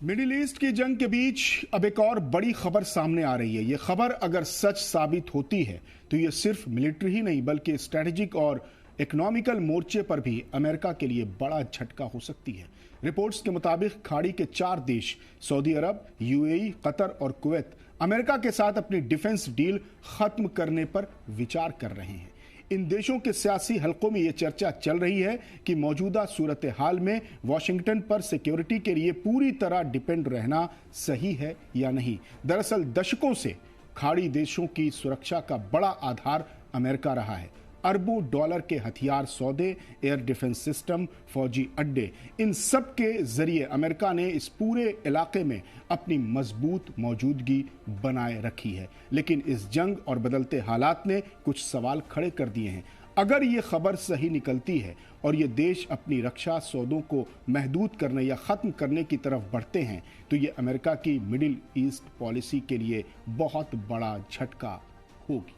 Middle east की जंग के बीच अब एक और बड़ी खबर सामने आ रही है। ये खबर अगर सच साबित होती है तो ये सिर्फ मिलिट्री ही नहीं बल्कि स्ट्रेटेजिक और इकोनॉमिकल मोर्चे पर भी अमेरिका के लिए बड़ा झटका हो सकती है। रिपोर्ट्स के मुताबिक खाड़ी के 4 देश सऊदी अरब, यूएई, कतर और कुवैत अमेरिका के साथ अपनी डिफेंस डील खत्म करने पर विचार कर रहे हैं। इन देशों के सियासी हलकों में यह चर्चा चल रही है कि मौजूदा सूरत हाल में वॉशिंगटन पर सिक्योरिटी के लिए पूरी तरह डिपेंड रहना सही है या नहीं। दरअसल दशकों से खाड़ी देशों की सुरक्षा का बड़ा आधार अमेरिका रहा है। अरबों डॉलर के हथियार सौदे, एयर डिफेंस सिस्टम, फौजी अड्डे, इन सब के जरिए अमेरिका ने इस पूरे इलाके में अपनी मजबूत मौजूदगी बनाए रखी है। लेकिन इस जंग और बदलते हालात ने कुछ सवाल खड़े कर दिए हैं। अगर ये खबर सही निकलती है और ये देश अपनी रक्षा सौदों को महदूद करने या खत्म करने की तरफ बढ़ते हैं तो ये अमेरिका की मिडिल ईस्ट पॉलिसी के लिए बहुत बड़ा झटका होगी।